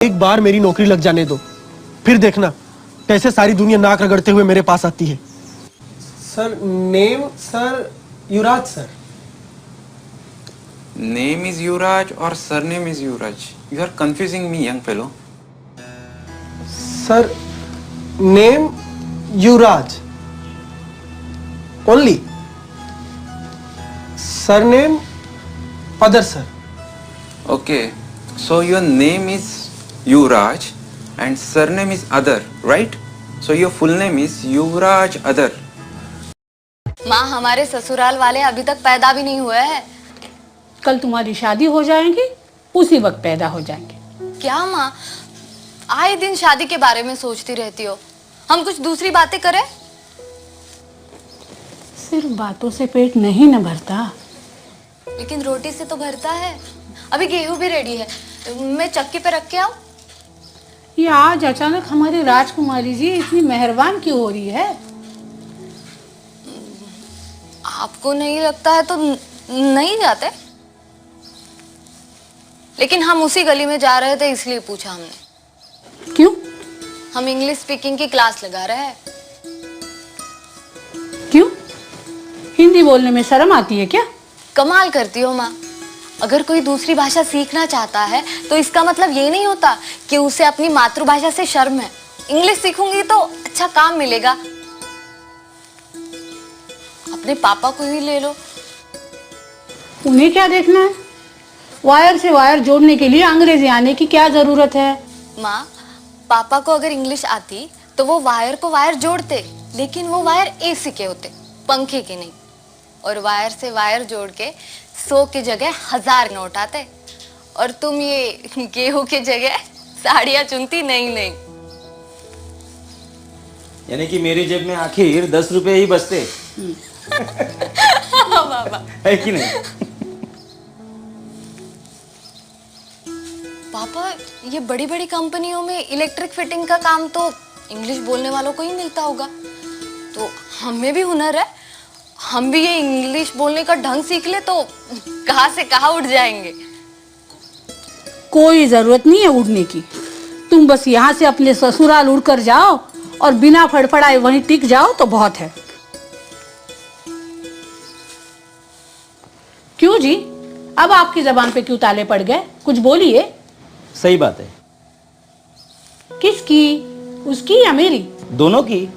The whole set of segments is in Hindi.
एक बार मेरी नौकरी लग जाने दो, फिर देखना कैसे सारी दुनिया नाक रगड़ते हुए मेरे पास आती है। Sir name sir Yuvraj sir. Name is Yuvraj or surname is Yuvraj? You are confusing me, young fellow. Sir name Yuvraj only, surname other sir. Okay, so your name is Yuvraj and surname is Adar, right? So your full name is Yuvraj Adar. माँ, हमारे ससुराल वाले अभी तक पैदा भी नहीं हुए हैं। कल तुम्हारी शादी हो जाएगी, उसी वक्त पैदा हो जाएंगे। क्या माँ, आए दिन शादी के बारे में सोचती रहती हो। हम कुछ दूसरी बातें करें? सिर्फ बातों से पेट नहीं न भरता। लेकिन रोटी से तो भरता है। अभी गेहूं भी रेडी है, मैं चक्की पे रख के आऊं? ये आज अचानक हमारी राजकुमारी जी इतनी मेहरबान क्यों हो रही है? आपको नहीं लगता है तो नहीं जाते। लेकिन हम उसी गली में जा रहे थे इसलिए पूछा हमने। क्यों? हम इंग्लिश स्पीकिंग की क्लास लगा रहे हैं। क्यों? हिंदी बोलने में शर्म आती है क्या? कमाल करती हो माँ। अगर कोई दूसरी भाषा सीखना चाहता है तो इसका मतलब ये नहीं होता कि उसे अपनी मातृभाषा से शर्म है। इंग्लिश सीखूंगी तो अच्छा काम मिलेगा। अपने पापा को ही ले लो। उन्हें क्या देखना है? वायर से वायर जोड़ने के लिए अंग्रेजी आने की क्या जरूरत है? माँ, पापा को अगर इंग्लिश आती तो वो वायर को वायर जोड़ते, लेकिन वो वायर एसी के होते, पंखे के नहीं। और वायर से वायर जोड़ के 100 की जगह 1000 नोट आते। और तुम ये गेहूं की जगह साड़ियां चुनती। नहीं। यानी कि मेरी जेब में आखिर 10 रुपए ही बचते। बाबा। है कि नहीं? पापा, ये बड़ी बड़ी कंपनियों में इलेक्ट्रिक फिटिंग का काम तो इंग्लिश बोलने वालों को ही मिलता होगा। तो हमें भी हुनर है। हम भी ये इंग्लिश बोलने का ढंग सीख ले तो कहाँ से कहाँ उठ जाएंगे। कोई जरूरत नहीं है उड़ने की। तुम बस यहाँ से अपने ससुराल उड़कर जाओ और बिना फड़फड़ाए वहीं टिक जाओ तो बहुत है। क्यों जी, अब आपकी जबान पे क्यों ताले पड़ गए? कुछ बोलिए। सही बात है। किसकी? उसकी या मेरी? दोनों की।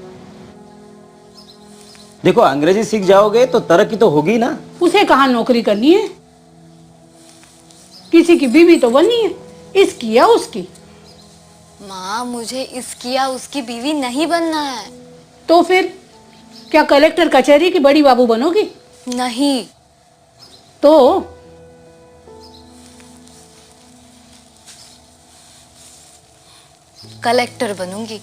देखो, अंग्रेजी सीख जाओगे तो तरक्की तो होगी ना। उसे कहाँ नौकरी करनी है? किसी की बीवी तो बननी है, इसकी या उसकी। माँ, मुझे इसकी या उसकी बीवी नहीं बनना है। तो फिर क्या कलेक्टर कचहरी की बड़ी बाबू बनोगी? नहीं। तो कलेक्टर बनूंगी।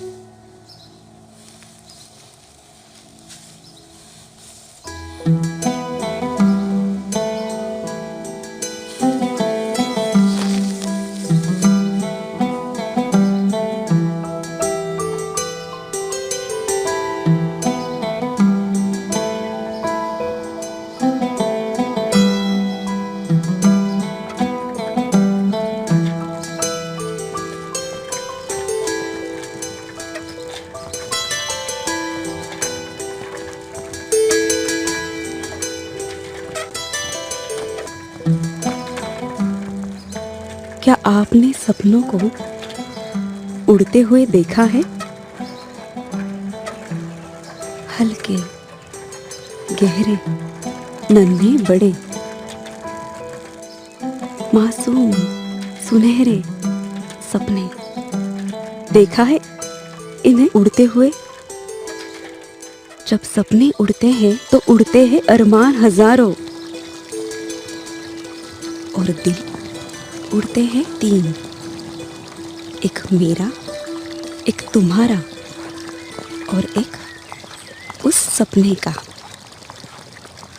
क्या आपने सपनों को उड़ते हुए देखा है? हल्के, गहरे, नन्हे बड़े, मासूम, सुनहरे सपने देखा है इन्हें उड़ते हुए? जब सपने उड़ते हैं तो उड़ते हैं अरमान हजारों, और दिल उड़ते हैं 3। एक मेरा, एक तुम्हारा और एक उस सपने का।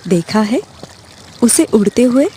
देखा है उसे उड़ते हुए?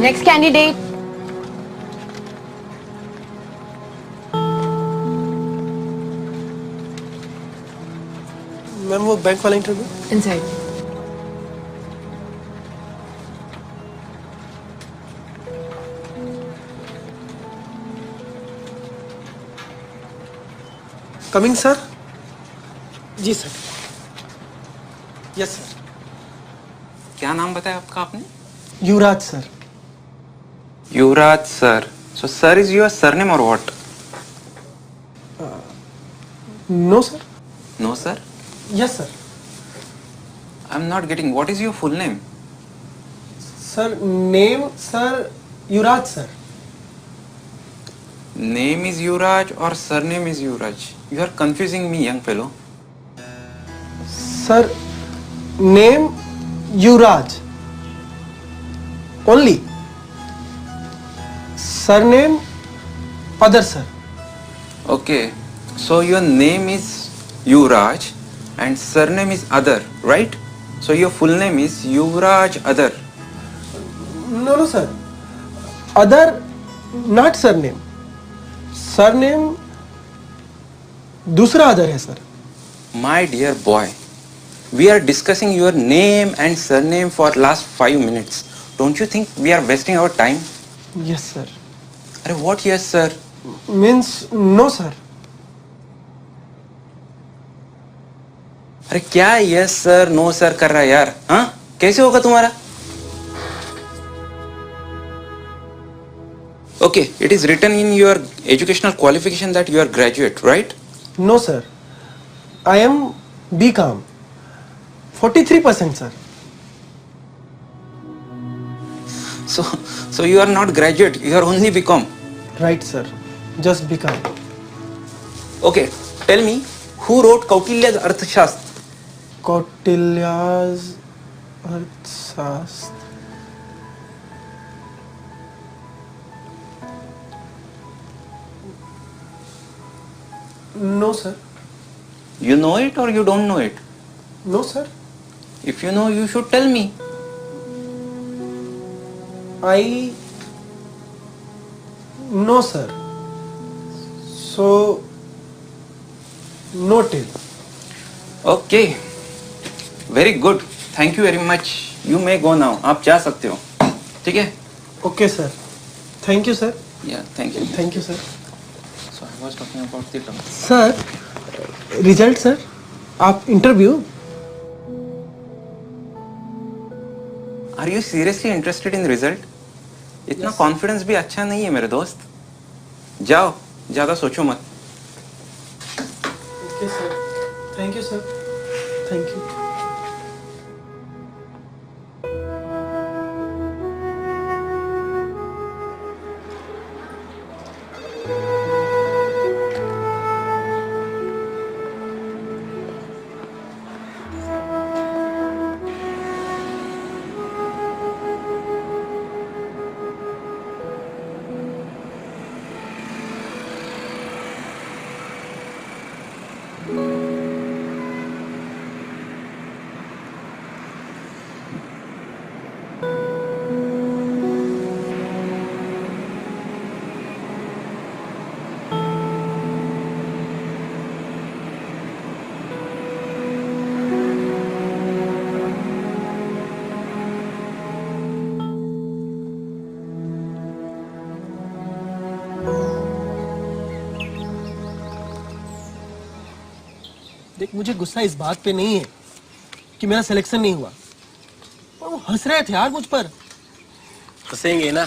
Next candidate. मैम वो बैंक वाला इंटरव्यू। इनसाइड। Coming sir. जी सर। Yes sir. क्या नाम बताया आपका आपने? Yuvraj sir. Yuvraj sir. So sir is your surname or what? No sir. No sir. Yes sir. I'm not getting. What is your full name? Sir name sir Yuvraj sir. Name is Yuvraj or surname is Yuvraj? You are confusing me, young fellow. Sir name Yuvraj only, surname other sir. Okay. So your name is Yuvraj and surname is Adar, right? So your full name is Yuvraj Adar. No no sir, Adar not surname, surname दूसरा अदर है sir. My dear boy, we are discussing your name and surname for last 5 minutes. Don't you think we are wasting our time? Yes sir. अरे what yes sir? Means no sir. अरे क्या yes sir no sir कर रहा है यार? हाँ कैसे होगा तुम्हारा? Okay, it is written in your educational qualification that you are graduate, right? No sir, I am BCom 43% sir. So you are not graduate, you are only BCom. Right sir, just BCom. Okay, tell me who wrote Kautilya's Arthashastra? Kautilya's Arthashastra. No sir. You know it or you don't know it? No sir. If you know, you should tell me. I know sir, so noted. Okay, very good. Thank you very much. You may go now. आप जा सकते हो. ठीक है? Okay sir, thank you sir. Yeah, thank you. Thank you sir. So I was talking about the term. Sir result sir, आप interview. Are you seriously interested in result? इतना कॉन्फिडेंस भी अच्छा नहीं है मेरे दोस्त. जाओ, ज्यादा सोचो मत. Okay sir, thank you sir, thank you. देख, मुझे गुस्सा इस बात पे नहीं है कि मेरा सिलेक्शन नहीं हुआ, और वो हंस रहे थे यार मुझ पर। हंसेंगे ना,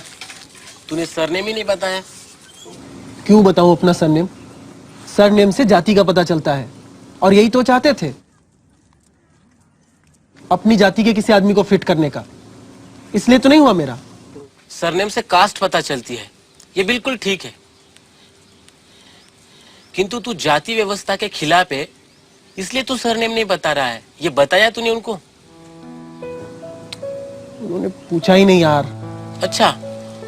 तूने सरनेम ही नहीं बताया। क्यों बताऊं अपना सरनेम? सरनेम से जाति का पता चलता है, और यही तो चाहते थे, अपनी जाति के किसी आदमी को फिट करने का। इसलिए तो नहीं हुआ मेरा। सरनेम से कास्ट पता चलती है, ये बिल्कुल ठीक है, किंतु तू जाति व्यवस्था के खिलाफ है, इसलिए तू सरनेम नहीं बता रहा है। ये बताया तूने उनको? उन्होंने पूछा ही नहीं यार। अच्छा,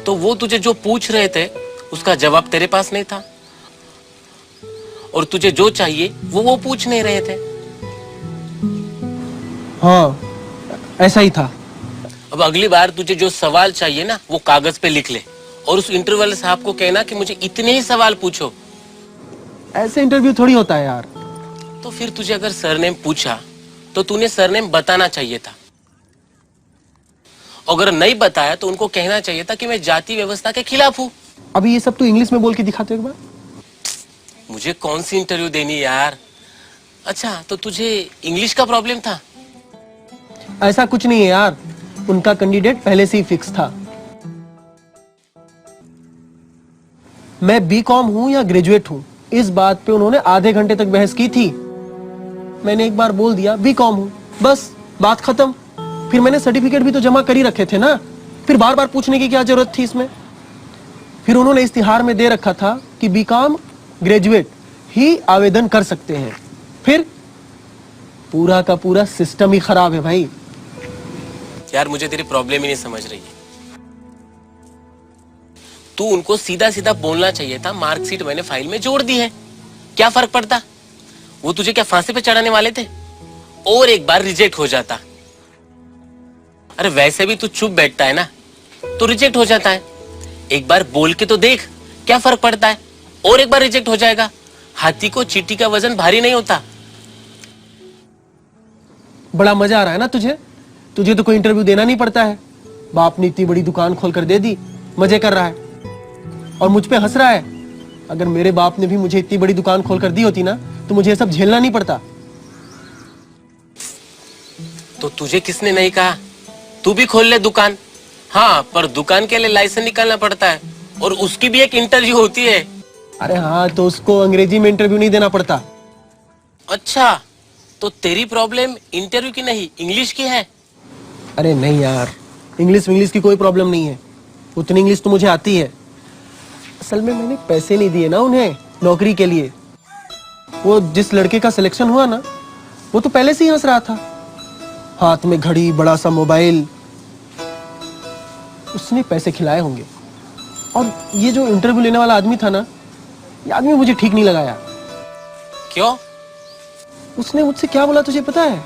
तो वो तुझे जो पूछ रहे थे उसका जवाब तेरे पास नहीं था, और तुझे जो चाहिए वो पूछ नहीं रहे थे। हाँ, ऐसा ही था। अब अगली बार तुझे जो सवाल चाहिए ना वो कागज पे लिख ले, और उस इंटरव्यू वाले साहब को कहना कि मुझे इतने ही सवाल पूछो। ऐसे इंटरव्यू थोड़ी होता है यार। तो फिर तुझे अगर सरनेम पूछा तो तूने सरनेम बताना चाहिए था। अगर नहीं बताया तो उनको कहना चाहिए था कि मैं जाति व्यवस्था के खिलाफ हूँ। अभी ये सब तू इंग्लिश में बोल के दिखाते हो एक बार। मुझे कौन सी इंटरव्यू देनी यार। अच्छा, तो तुझे इंग्लिश का प्रॉब्लम था? ऐसा कुछ नहीं है यार, उनका कैंडिडेट पहले से ही फिक्स था। मैं बीकॉम हूं या ग्रेजुएट हूं, इस बात पे उन्होंने आधे घंटे तक बहस की थी। मैंने एक बार बोल दिया बीकॉम हूं, बस बात खत्म। फिर मैंने सर्टिफिकेट भी तो जमा कर ही रखे थे ना, फिर बार बार पूछने की क्या जरूरत थी इसमें। फिर उन्होंने इस्तिहार में दे रखा था कि बीकॉम ग्रेजुएट ही आवेदन कर सकते हैं। फिर पूरा का पूरा सिस्टम ही खराब है भाई। यार मुझे तेरी प्रॉब्लम ही नहीं समझ रही है। तू उनको सीधा सीधा बोलना चाहिए था मार्कशीट मैंने फाइल में जोड़ दी है, क्या फर्क पड़ता? वो तुझे क्या फांसी पे चढ़ाने वाले थे? और एक बार रिजेक्ट हो जाता। अरे वैसे भी तू चुप बैठता है ना तो रिजेक्ट हो जाता है। एक बार बोल के तो देख, क्या फर्क पड़ता है? और एक बार रिजेक्ट हो जाएगा। हाथी को चींटी का वजन भारी नहीं होता। बड़ा मजा आ रहा है ना तुझे? तुझे तो कोई इंटरव्यू देना नहीं पड़ता है। बाप ने इतनी बड़ी दुकान खोल कर दे दी, मजे कर रहा है और मुझ पे हंस रहा है। अगर मेरे बाप ने भी मुझे इतनी बड़ी दुकान खोल कर दी होती ना तो मुझे ये सब झेलना नहीं पड़ता। तो तुझे किसने नहीं कहा तू भी खोल ले दुकान? हाँ, पर दुकान के लिए लाइसेंस निकालना पड़ता है और उसकी भी एक इंटरव्यू होती है। अरे हाँ, तो उसको अंग्रेजी में इंटरव्यू नहीं देना पड़ता। अच्छा, तो तेरी प्रॉब्लम इंटरव्यू की नहीं इंग्लिश की है? अरे नहीं यार, इंग्लिश की कोई प्रॉब्लम नहीं है, उतनी इंग्लिश तो मुझे आती है। असल में मैंने पैसे नहीं दिए ना उन्हें नौकरी के लिए। वो जिस लड़के का सिलेक्शन हुआ ना, वो तो पहले से ही हंस रहा था, हाथ में घड़ी, बड़ा सा मोबाइल। उसने पैसे खिलाए होंगे। और ये जो इंटरव्यू लेने वाला आदमी था ना, ये आदमी मुझे ठीक नहीं लगा यार। क्यों? उसने मुझसे क्या बोला तुझे पता है?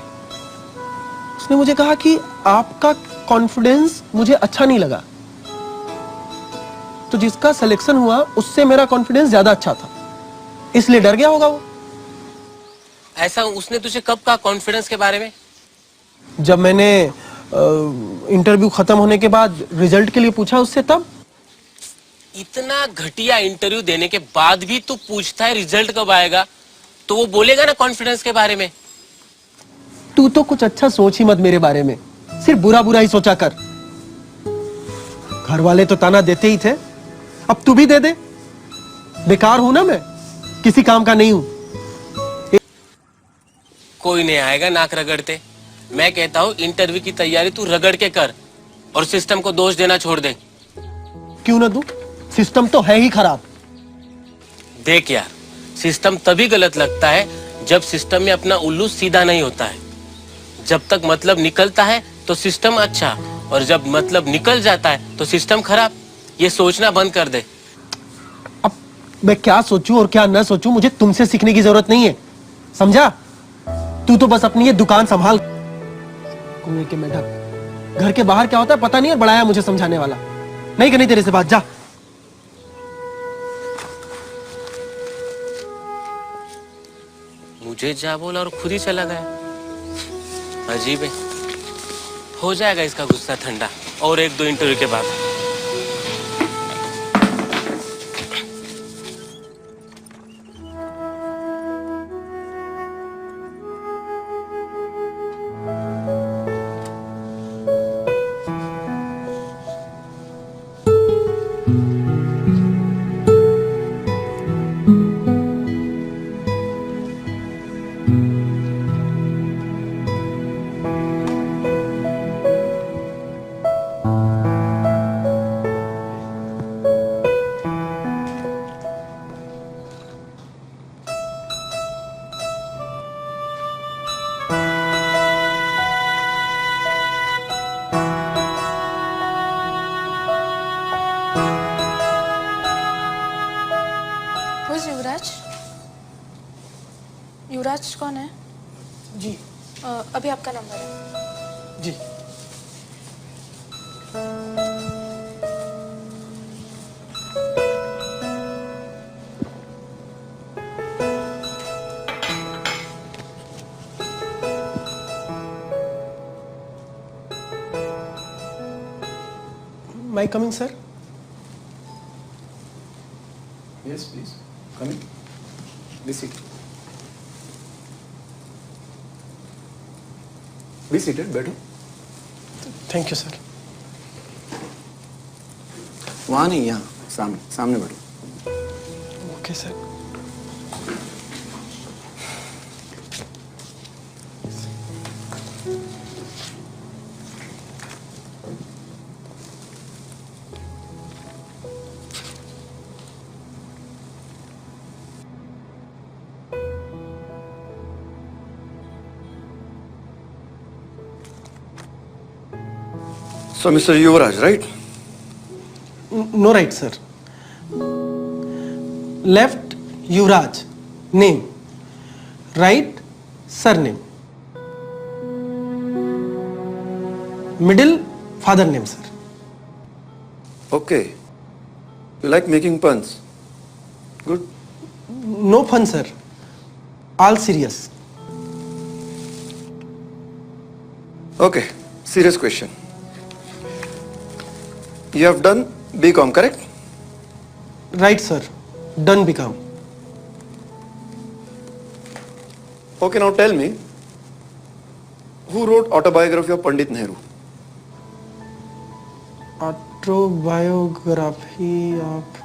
उसने मुझे कहा कि आपका कॉन्फिडेंस मुझे अच्छा नहीं लगा। तो जिसका सिलेक्शन हुआ उससे मेरा कॉन्फिडेंस ज्यादा अच्छा था, इसलिए डर गया होगा वो। ऐसा उसने तुझे कब कहा कॉन्फिडेंस के बारे में? जब मैंने इंटरव्यू खत्म होने के बाद रिजल्ट के लिए पूछा उससे, तब। इतना घटिया इंटरव्यू देने के बाद भी तू पूछता है रिजल्ट कब आएगा, तो वो बोलेगा ना कॉन्फिडेंस के बारे में। तू तो कुछ अच्छा सोच ही मत मेरे बारे में, सिर्फ बुरा बुरा ही सोचा कर। घर वाले तो ताना देते ही थे, अब तू भी दे दे। बेकार हूं ना मैं, किसी काम का नहीं हूं। कोई नहीं आएगा नाक रगड़ते। मैं कहता हूँ इंटरव्यू की तैयारी तू रगड़ के कर और सिस्टम को दोष देना छोड़ दे। क्यों ना दूं? सिस्टम तो है ही खराब। देख यार, सिस्टम तभी गलत लगता है जब सिस्टम में अपना उल्लू सीधा नहीं होता है। जब तक मतलब निकलता है तो सिस्टम अच्छा, और जब मतलब निकल जाता है तो सिस्टम खराब। ये सोचना बंद कर दे। अब मैं क्या सोचूं और क्या ना सोचूं, मुझे तुमसे सीखने की जरूरत नहीं है, समझा? तू तो बस अपनी ये दुकान संभाल। कुएं के मेढक, घर के बाहर क्या होता है पता नहीं है, बढ़ाया मुझे समझाने वाला। नहीं करनी तेरे से बात, जा। मुझे जा बोला और खुद ही चला गया। अजीब है। हो जाएगा इसका गुस्सा ठंडा और एक दो इंटरव्यू के बाद। युवराज कौन है? जी अभी आपका नंबर है। जी may coming sir Yes, please. Come in. Be seated. Be seated, बैठो। थैंक यू सर वहाँ नहीं, यहाँ सामने सामने बैठो। Okay sir So, Mr. Yuvraj, right? No right sir left Yuvraj name right surname middle father name sir Okay. You like making puns? Good. No fun sir all serious Okay. Serious question. You have done BCom, correct? Right sir done BCom Okay, now tell me, who wrote autobiography of Pandit Nehru? Autobiography of